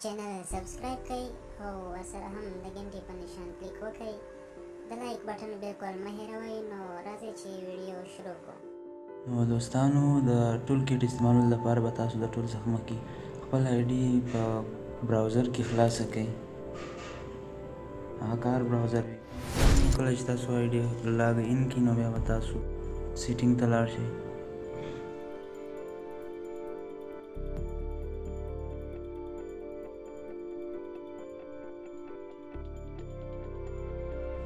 چینل سبسکرایب کړئ او سره هم د غنټې په نشان کلیک وکړئ. د لایک بټن بالکل مه هېروئ. نو راځئ چې ویډیو شروع کړو. نو دوستانو د ټول کیټ استعمالولو لپاره به تاسو د ټول څخه مخکې خپل آی ډي په براوزر کې خلاصه کړئ. هغه کار براوزر وي. کله چې تاسو آی ډي لاګ ان کړئ نو بیا به تاسو سیټینګ ته لاړ شئ.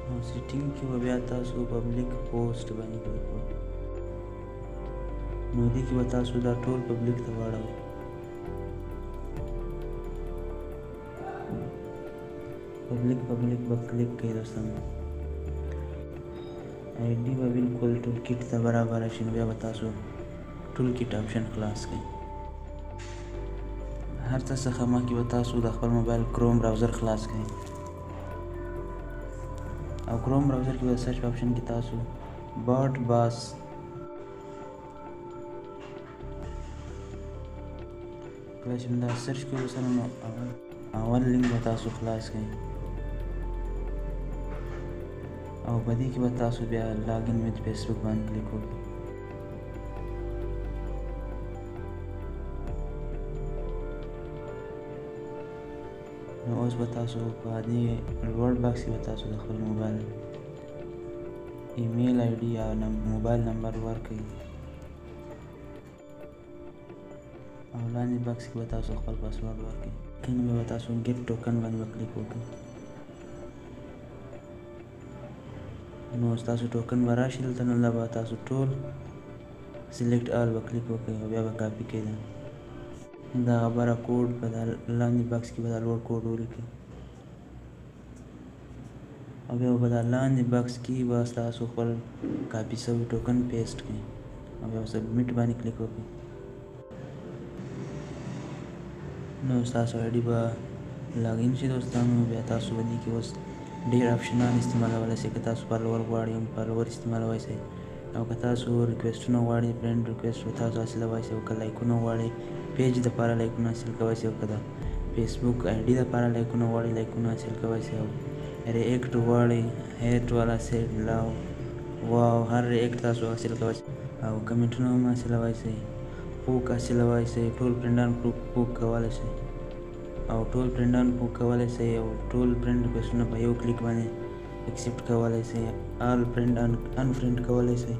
او سیټینګ کې به بیا تاسو پبلیک پوسټ باندې کلیک وکړئ. نو دې کې به تاسو دا ټول پبلیک ته واړوئ. پبلیک به کلیک کړئ دوستانو. آی ډي به بالکل ټول کیټ ته برابر شي. نو بیا به تاسو ټول کیټ آپشن خلاص کړئ. هر څه څخه مخکې به تاسو د خپل موبایل کروم براوزر خلاص کړئ. او کروم براوزر کې به سرچ آپشن کې تاسو بارد باس کله چې دا سرچ کوئ سره نو اول لینک به تاسو خلاص کړئ. او په دې کې به تاسو بیا لاګین ویت فیسبوک باندې کلیک وکړئ. نو اوس به تاسو په دې لوړ باکس کې به تاسو د خپل موبایل ایمیل آی ډي یا موبایل نمبر ورکړئ. او لاندې باکس کې به تاسو خپل پاسورډ ورکړئ. کله به تاسو ګیټ ټوکن باندې کلیک وکړئ. نو تاسو ټوکن به راشي دلته. نو به تاسو ټول سلیکټ آل به کلیک وکړئ او بیا به کاپي کړئ دا خبره کوډ په لاندې باکس کې به دا لوړ کوډ ولیکئ. او بیا په دا لاندې باکس کې به تاسو خپل کاپي شوی ټوکن پیسټ کړئ. او بیا سبمیټ باندې کلیک وکړئ. نو تاسو آی ډي به لاګین شي دوستانو. بیا تاسو په دې کې اوس ډېر آپشنان استعمالولی شئ. که تاسو فالوور غواړئ فالوور استعمالولی شئ. او که تاسو ریکویسټونه غواړئ فرینډ ریکویسټ به تاسو حاصلولی شئ. او که لایکونه غواړئ پیج دپاره لایکونه حاصل کولی شئ. او که د فیسبوک آی ډي دپاره لایکونه غواړئ لایکونه حاصل کولی شئ. او ریاکټ غواړئ هیټ والا سیټ لاو واو هر ریاکټ تاسو حاصل کولی شئ. او کمنټونه هم حاصلولی شئ. پوک حاصلولی شئ. ټول فرینډان پوک کولی شئ. او ټول فرینډان پوک کولی شئ. او ټول فرینډ ریکویسټونه په یو کلیک باندې ایکسپټ کولی شئ. آل فرینډ انفرینډ کولی شئ.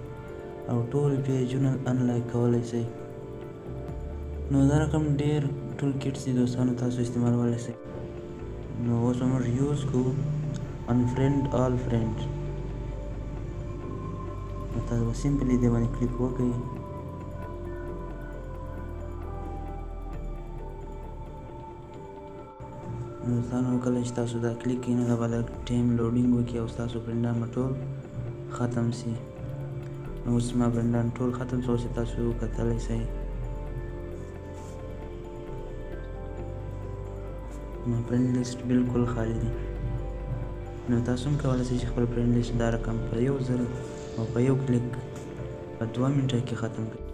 او ټول پیجونه انلایک کولی شئ. نو دا رقم ډېر ټول کیټس دي دوستانو تاسو استعمالولی شئ. نو اوس به موږ یوز کوو انفرینډ آل فرینډ. نو تاسو به سمپلی دې باندې کلیک وکړئ. دوستانو کله چې تاسو دا کلیک کړئ نو دا به لږ ټایم لوډینګ وکړي او ستاسو فرینډان به ټول ختم شي. نو اوس زما فرینډان ټول ختم شو چې تاسو کتلی شئ. نو فرینډ لیسټ بالکل خالی دی. نو تاسو هم کولی شئ چې خپل فرینډ لیسټ دا رقم په یو ځل او په یو کلیک په 2 منټه کې ختم کړئ.